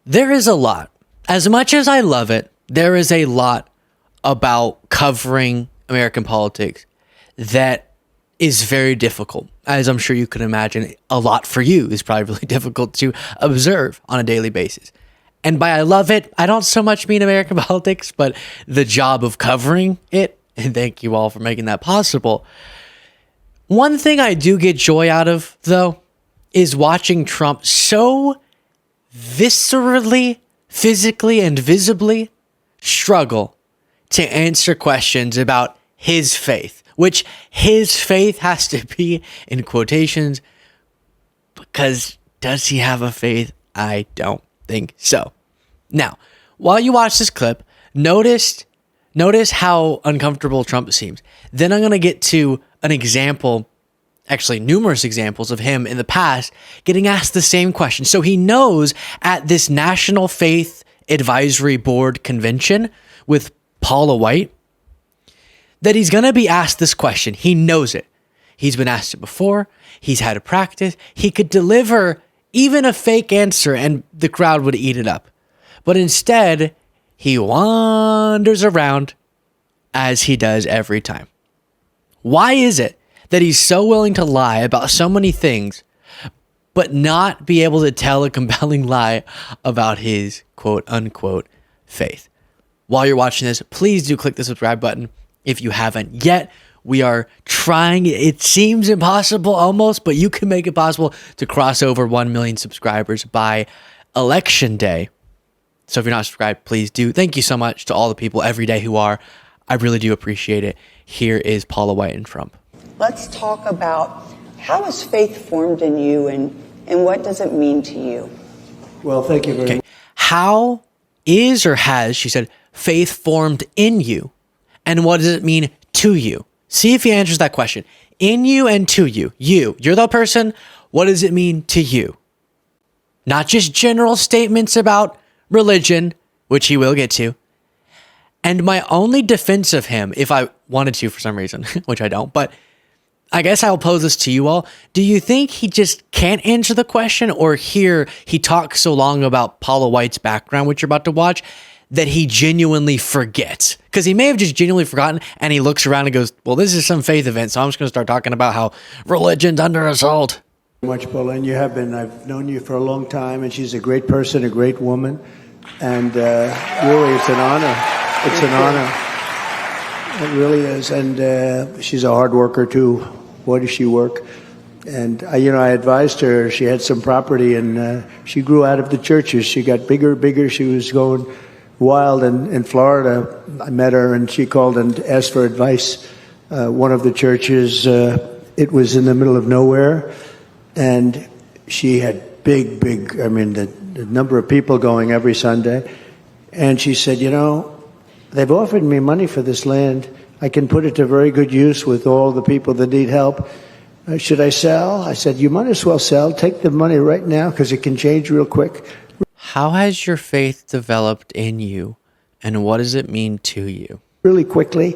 There is a lot. As much as I love it, there is a lot about covering American politics that is very difficult. As I'm sure you can imagine, a lot for you is probably really difficult to observe on a daily basis. And by I love it, I don't so much mean American politics, but the job of covering it. And thank you all for making that possible. One thing I do get joy out of, though, is watching Trump so viscerally, physically, and visibly struggle to answer questions about his faith, which his faith has to be in quotations, because does he have a faith? I don't think so. Now, while you watch this clip, notice how uncomfortable Trump seems. Then I'm going to get to an example, actually numerous examples of him in the past getting asked the same question. So he knows at this National Faith Advisory Board convention with Paula White that he's going to be asked this question. He knows it. He's been asked it before. He's had a practice. He could deliver even a fake answer and the crowd would eat it up. But instead, he wanders around as he does every time. Why is it that he's so willing to lie about so many things, but not be able to tell a compelling lie about his quote unquote faith? While you're watching this, please do click the subscribe button if you haven't yet. We are trying, it seems impossible almost, but you can make it possible to cross over 1 million subscribers by Election Day. So if you're not subscribed, please do. Thank you so much to all the people every day who are. I really do appreciate it. Here is Paula White and Trump. Let's talk about how is faith formed in you and what does it mean to you? Well, thank you very much. How is or has, she said, faith formed in you? And what does it mean to you? See if he answers that question. In you and to you. You're the person. What does it mean to you? Not just general statements about religion, which he will get to. And my only defense of him, if I wanted to for some reason, which I don't, but I guess I'll pose this to you all. Do you think he just can't answer the question, or here he talks so long about Paula White's background, which you're about to watch, that he genuinely forgets? Because he may have just genuinely forgotten, and he looks around and goes, well, this is some faith event, so I'm just going to start talking about how religion's under assault. Much, Paula, and you have been. I've known you for a long time, and she's a great person, a great woman, and really, it's an honor. It's an honor. It really is, and she's a hard worker too. Boy, does she work! And I advised her. She had some property, and she grew out of the churches. She got bigger. She was going wild, and in Florida, I met her, and she called and asked for advice. One of the churches, it was in the middle of nowhere. And she had big, the number of people going every Sunday. And she said, they've offered me money for this land. I can put it to very good use with all the people that need help. Should I sell? I said, you might as well sell. Take the money right now because it can change real quick. How has your faith developed in you, and what does it mean to you? Really quickly.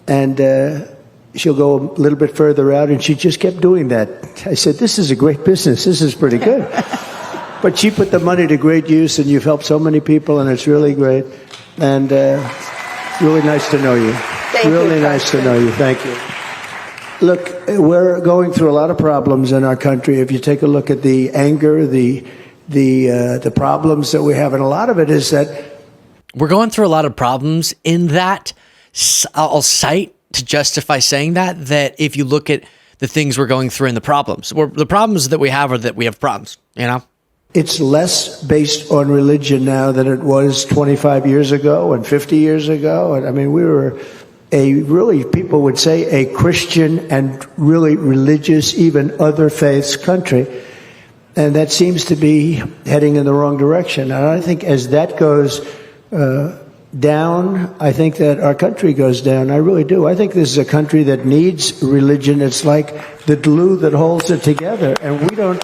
And she'll go a little bit further out, and she just kept doing that. I said, this is a great business. This is pretty good. But she put the money to great use, and you've helped so many people, and it's really great. And really nice to know you. Really nice to know you. Thank you. Look, we're going through a lot of problems in our country. If you take a look at the anger, the problems that we have, and a lot of it is that we're going through a lot of problems in that. I'll cite to justify saying that if you look at the things we're going through and the problems that we have are that we have problems, It's less based on religion now than it was 25 years ago and 50 years ago. And we were people would say a Christian and really religious, even other faiths country. And that seems to be heading in the wrong direction. And I think as that goes down, I think that our country goes down. I really do. I think this is a country that needs religion. It's like the glue that holds it together, and we don't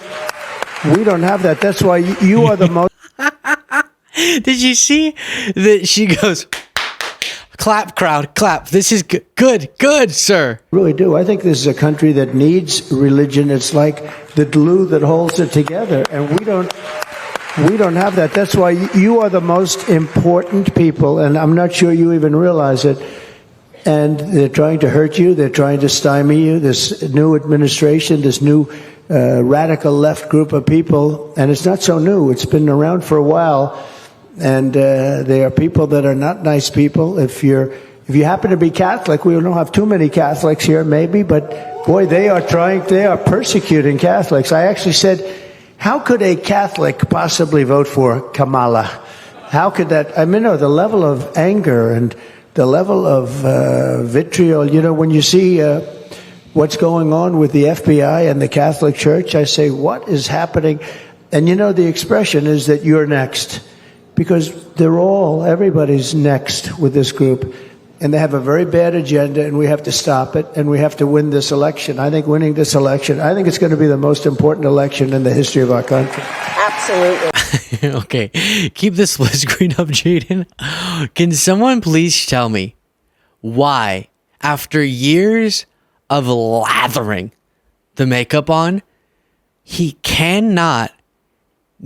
have that. That's why you are the most. Did you see that she goes, clap, crowd, clap. This is good, sir. I really do. I think this is a country that needs religion. It's like the glue that holds it together, and we don't We don't have that. That's why you are the most important people, and I'm not sure you even realize it. And they're trying to hurt you. They're trying to stymie you. This new administration, this new radical left group of people, and it's not so new. It's been around for a while, and they are people that are not nice people. If you happen to be Catholic, we don't have too many Catholics here, maybe, but boy, they are persecuting Catholics. I actually said, how could a Catholic possibly vote for Kamala? How could that? I mean, no, the level of anger and the level of vitriol. You know, when you see what's going on with the FBI and the Catholic Church, I say, what is happening? And you know, the expression is that you're next, because everybody's next with this group. And they have a very bad agenda, and we have to stop it, and we have to win this election. I think winning this election, I think it's going to be the most important election in the history of our country. Absolutely. Okay, keep the split screen up, Jaden. Can someone please tell me why, after years of lathering the makeup on, he cannot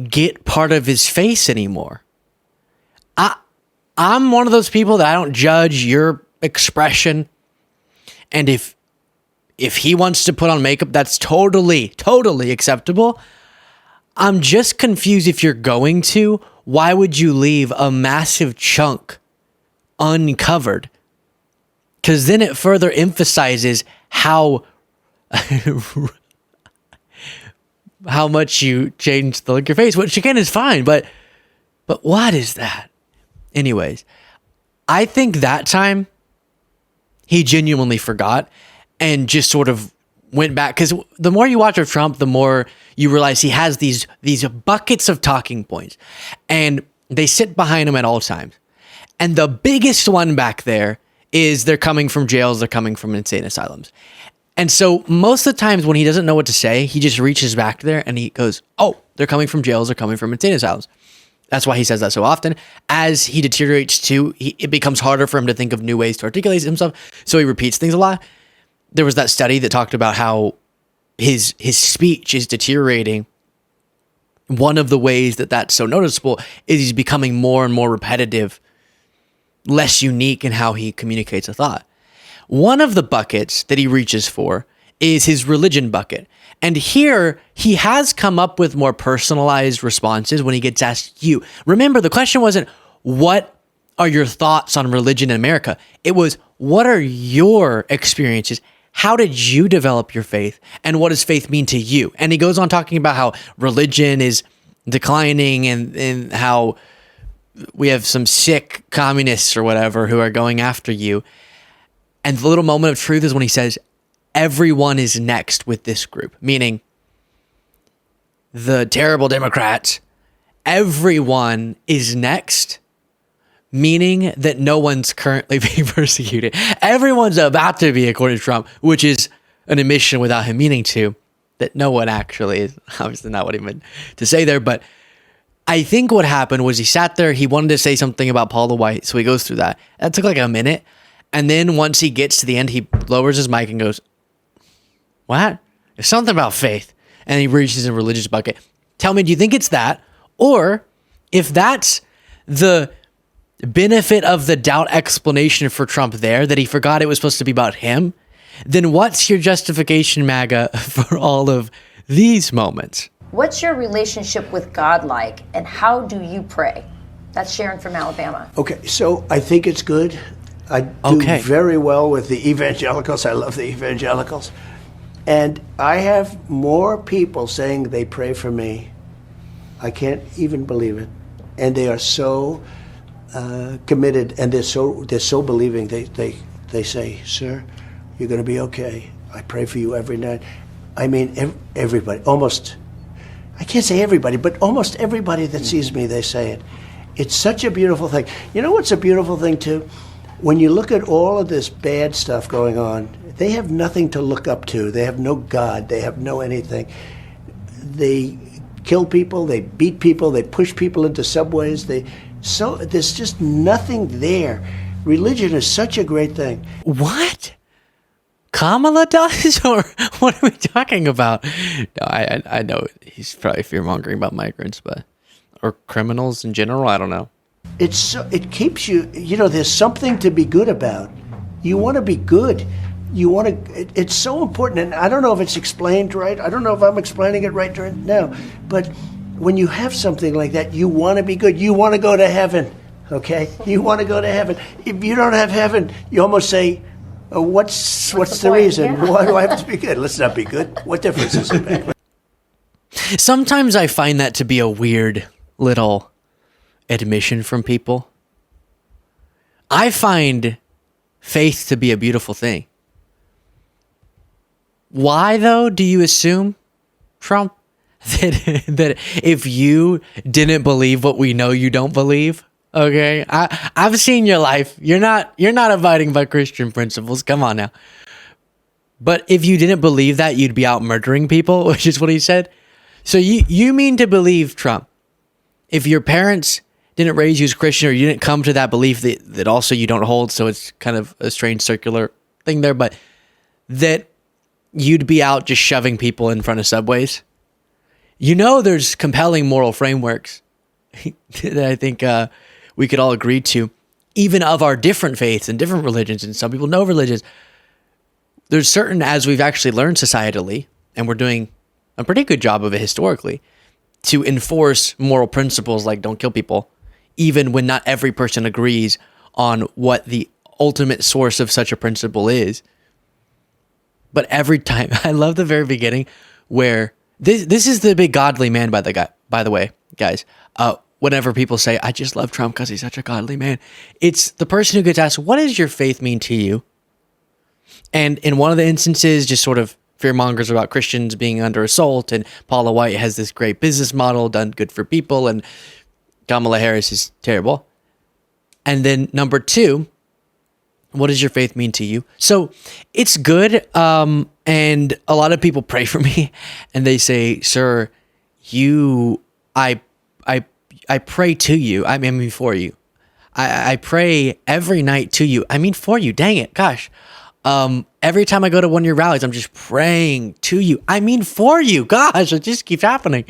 get part of his face anymore? I'm one of those people that I don't judge your expression. And if he wants to put on makeup, that's totally acceptable. I'm just confused, if you're going to, why would you leave a massive chunk uncovered? Because then it further emphasizes how much you changed the look of your face, which again is fine, but what is that? Anyways, I think that time he genuinely forgot and just sort of went back, because the more you watch of Trump, the more you realize he has these buckets of talking points, and they sit behind him at all times. And the biggest one back there is they're coming from jails, they're coming from insane asylums. And so most of the times when he doesn't know what to say, he just reaches back there and he goes, oh, they're coming from jails, they're coming from insane asylums. That's why he says that so often. As he deteriorates too, it becomes harder for him to think of new ways to articulate himself. So he repeats things a lot. There was that study that talked about how his speech is deteriorating. One of the ways that that's so noticeable is he's becoming more and more repetitive, less unique in how he communicates a thought. One of the buckets that he reaches for is his religion bucket. And here, he has come up with more personalized responses when he gets asked you. Remember, the question wasn't, what are your thoughts on religion in America? It was, what are your experiences? How did you develop your faith? And what does faith mean to you? And he goes on talking about how religion is declining and how we have some sick communists or whatever who are going after you. And the little moment of truth is when he says, everyone is next with this group, meaning the terrible Democrats. Everyone is next, meaning that no one's currently being persecuted. Everyone's about to be, according to Trump, which is an admission without him meaning to, that no one actually is. Obviously not what he meant to say there, but I think what happened was he sat there, he wanted to say something about Paula White, so he goes through that. That took like a minute, and then once he gets to the end, he lowers his mic and goes, what? There's something about faith. And he reaches a religious bucket. Tell me, do you think it's that? Or if that's the benefit of the doubt explanation for Trump there, that he forgot it was supposed to be about him, then what's your justification, MAGA, for all of these moments? What's your relationship with God like, and how do you pray? That's Sharon from Alabama. Okay, so I think it's good. I do very well with the evangelicals. I love the evangelicals. And I have more people saying they pray for me. I can't even believe it. And they are so committed, and they're so believing. They say, sir, you're going to be okay. I pray for you every night. I mean, everybody, almost, I can't say everybody, but almost everybody that sees me, they say it. It's such a beautiful thing. You know what's a beautiful thing, too? When you look at all of this bad stuff going on, they have nothing to look up to. They have no God. They have no anything. They kill people. They beat people. They push people into subways. There's just nothing there. Religion is such a great thing. What? Kamala does? Or what are we talking about? No, I know he's probably fear-mongering about migrants, but or criminals in general. I don't know. It keeps you, there's something to be good about. You want to be good. It's so important. And I don't know if it's explained right. I don't know if I'm explaining it right now. But when you have something like that, you want to be good. You want to go to heaven, okay? You want to go to heaven. If you don't have heaven, you almost say, what's the reason? Yeah. Why do I have to be good? Let's not be good. What difference does it make? Sometimes I find that to be a weird little admission from people. I find faith to be a beautiful thing. Why, though, do you assume, Trump, that if you didn't believe what we know you don't believe, okay? I've seen your life. You're not abiding by Christian principles. Come on now. But if you didn't believe that, you'd be out murdering people, which is what he said. So you mean to believe, Trump, if your parents didn't raise you as Christian, or you didn't come to that belief that also you don't hold, so it's kind of a strange circular thing there, but that you'd be out just shoving people in front of subways? There's compelling moral frameworks that I think we could all agree to, even of our different faiths and different religions, and some people know religions. There's certain, as we've actually learned societally, and we're doing a pretty good job of it historically, to enforce moral principles like don't kill people, even when not every person agrees on what the ultimate source of such a principle is. But every time, I love the very beginning where this is the big godly man by the way, guys. Whenever people say, I just love Trump because he's such a godly man, it's the person who gets asked, what does your faith mean to you? And in one of the instances, just sort of fearmongers about Christians being under assault, and Paula White has this great business model, done good for people, and Kamala Harris is terrible. And then number two, what does your faith mean to you? So it's good. And a lot of people pray for me and they say, sir, I pray to you. I mean, for you. I pray every night to you. I mean, for you. Dang it. Gosh. Every time I go to one of your rallies, I'm just praying to you. I mean, for you. Gosh, it just keeps happening.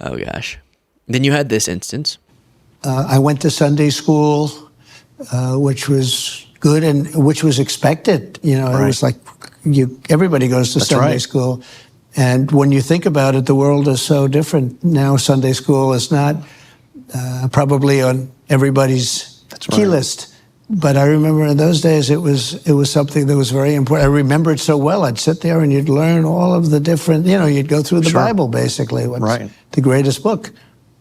Oh, gosh. Then you had this instance. I went to Sunday school, which was good and which was expected. It was like everybody goes to Sunday school. And when you think about it, the world is so different. Now Sunday school is not probably on everybody's key list. But I remember in those days it was something that was very important. I remember it so well. I'd sit there and you'd learn all of the different, you'd go through the Bible basically. What's the greatest book.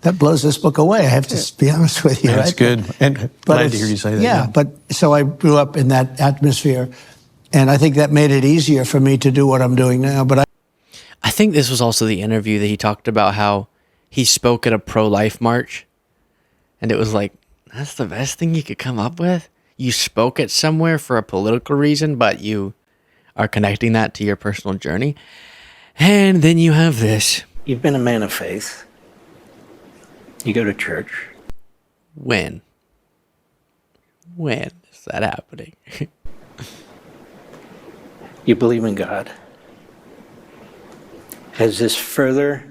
That blows this book away, I have to be honest with you. That's good. And glad to hear you say that. Yeah, but so I grew up in that atmosphere, and I think that made it easier for me to do what I'm doing now. But I think this was also the interview that he talked about how he spoke at a pro-life march, and it was like, that's the best thing you could come up with? You spoke at somewhere for a political reason, but you are connecting that to your personal journey. And then you have this. You've been a man of faith. You go to church. When is that happening? You believe in God. Has this further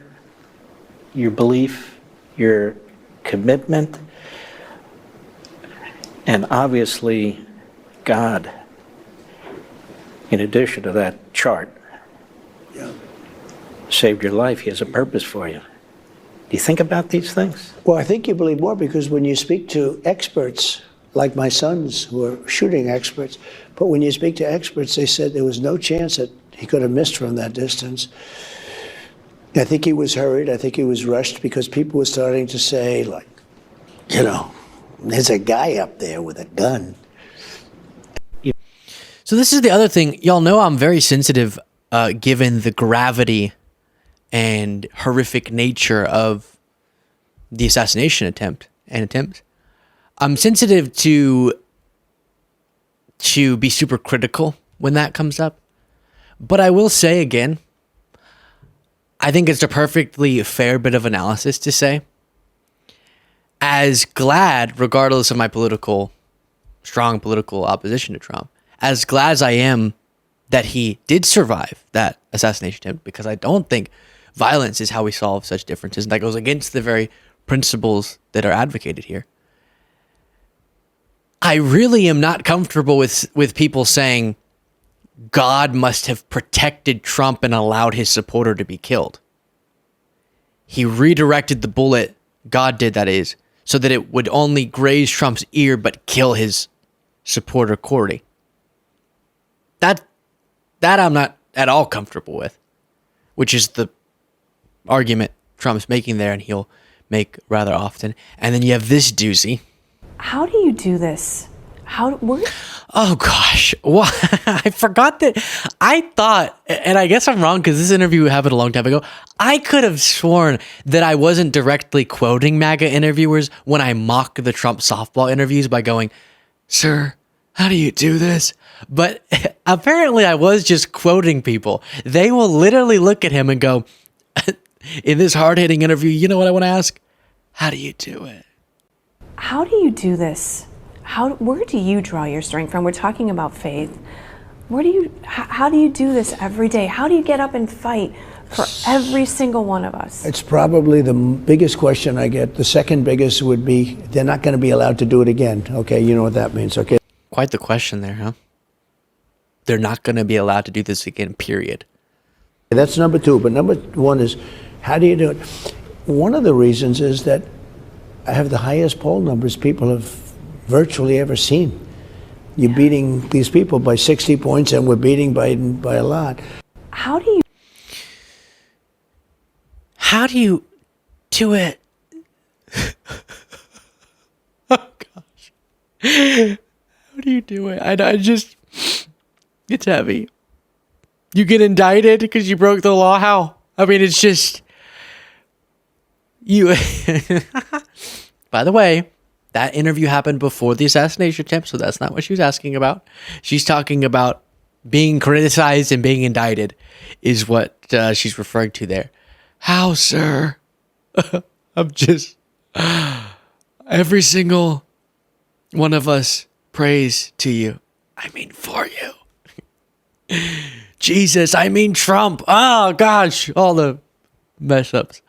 your belief, your commitment? And obviously, God, in addition to that chart, saved your life. He has a purpose for you. Do you think about these things? Well, I think you believe more because when you speak to experts, like my sons who are shooting experts, but when you speak to experts, they said there was no chance that he could have missed from that distance. I think he was hurried. I think he was rushed because people were starting to say, like, there's a guy up there with a gun. So this is the other thing. Y'all know I'm very sensitive given the gravity and horrific nature of the assassination attempt. I'm sensitive to be super critical when that comes up. But I will say again, I think it's a perfectly fair bit of analysis to say, as glad, regardless of my strong political opposition to Trump, as glad as I am that he did survive that assassination attempt, because I don't think violence is how we solve such differences. And that goes against the very principles that are advocated here. I really am not comfortable with people saying God must have protected Trump and allowed his supporter to be killed. He redirected the bullet, God did that is, so that it would only graze Trump's ear but kill his supporter Corey. That I'm not at all comfortable with, which is the argument Trump's making there and he'll make rather often. And then you have this doozy. How do you do this? Oh gosh, well, I forgot that. I thought, and I guess I'm wrong because this interview happened a long time ago. I could have sworn that I wasn't directly quoting MAGA interviewers when I mock the Trump softball interviews by going, "Sir, how do you do this?" But apparently I was just quoting people. They will literally look at him and go, in this hard-hitting interview, you know what I want to ask? How do you do it? How do you do this? Where do you draw your strength from? We're talking about faith. How do you do this every day? How do you get up and fight for every single one of us? It's probably the biggest question I get. The second biggest would be, they're not going to be allowed to do it again. Okay, you know what that means, okay? Quite the question there, huh? They're not going to be allowed to do this again, period. That's number two. But number one is, how do you do it? One of the reasons is that I have the highest poll numbers people have virtually ever seen. You're beating these people by 60 points, and we're beating Biden by a lot. How do you do it? Oh gosh. How do you do it? I just, it's heavy. You get indicted because you broke the law? How? I mean, it's just, you. By the way, that interview happened before the assassination attempt, so that's not what she was asking about. She's talking about being criticized and being indicted is what she's referring to there. How, sir? I'm just, every single one of us prays to you. I mean, for you. Jesus, I mean Trump. Oh, gosh, all the mess ups.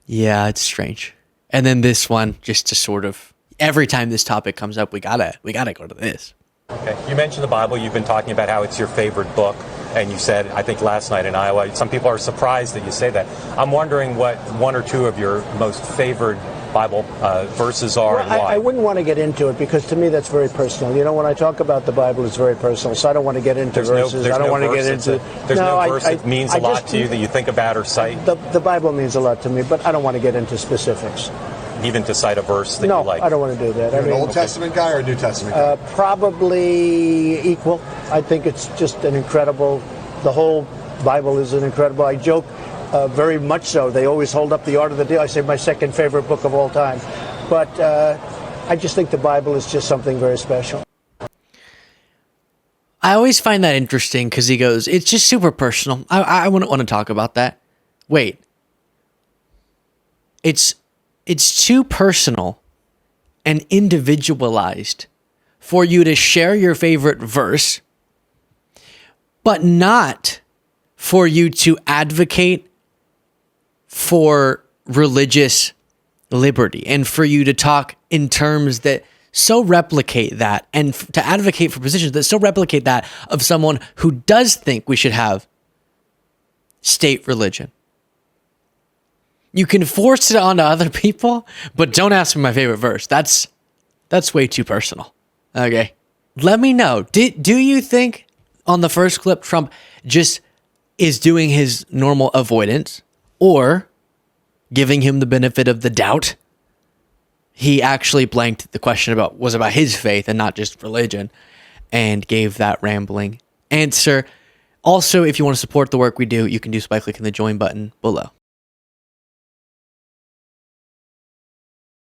Yeah, it's strange. And then this one, just to sort of, every time this topic comes up, we gotta go to this. Okay. You mentioned the Bible. You've been talking about how it's your favorite book. And you said, I think last night in Iowa, some people are surprised that you say that. I'm wondering what one or two of your most favorite Bible verses are and why. I wouldn't want to get into it because to me that's very personal. You know, when I talk about the Bible, it's very personal. So I don't want to get into verses. I don't want to get into. There's no verse that means a lot to you that you think about or cite? The Bible means a lot to me, but I don't want to get into specifics. Even to cite a verse that you like? No, I don't want to do that. You're an Old Testament guy or a New Testament guy? Probably equal. I think it's just an incredible, the whole Bible is an incredible, I joke very much so. They always hold up the Art of the Deal. I say my second favorite book of all time. But I just think the Bible is just something very special. I always find that interesting because he goes, it's just super personal. I wouldn't want to talk about that. Wait. It's too personal and individualized for you to share your favorite verse, but not for you to advocate for religious liberty and for you to talk in terms that so replicate that and to advocate for positions that so replicate that of someone who does think we should have state religion. You can force it onto other people, but don't ask me my favorite verse. That's way too personal. Okay. Let me know. Do you think on the first clip Trump just is doing his normal avoidance or giving him the benefit of the doubt? He actually blanked the question was about his faith and not just religion and gave that rambling answer. Also, if you want to support the work we do, you can do so by clicking the join button below.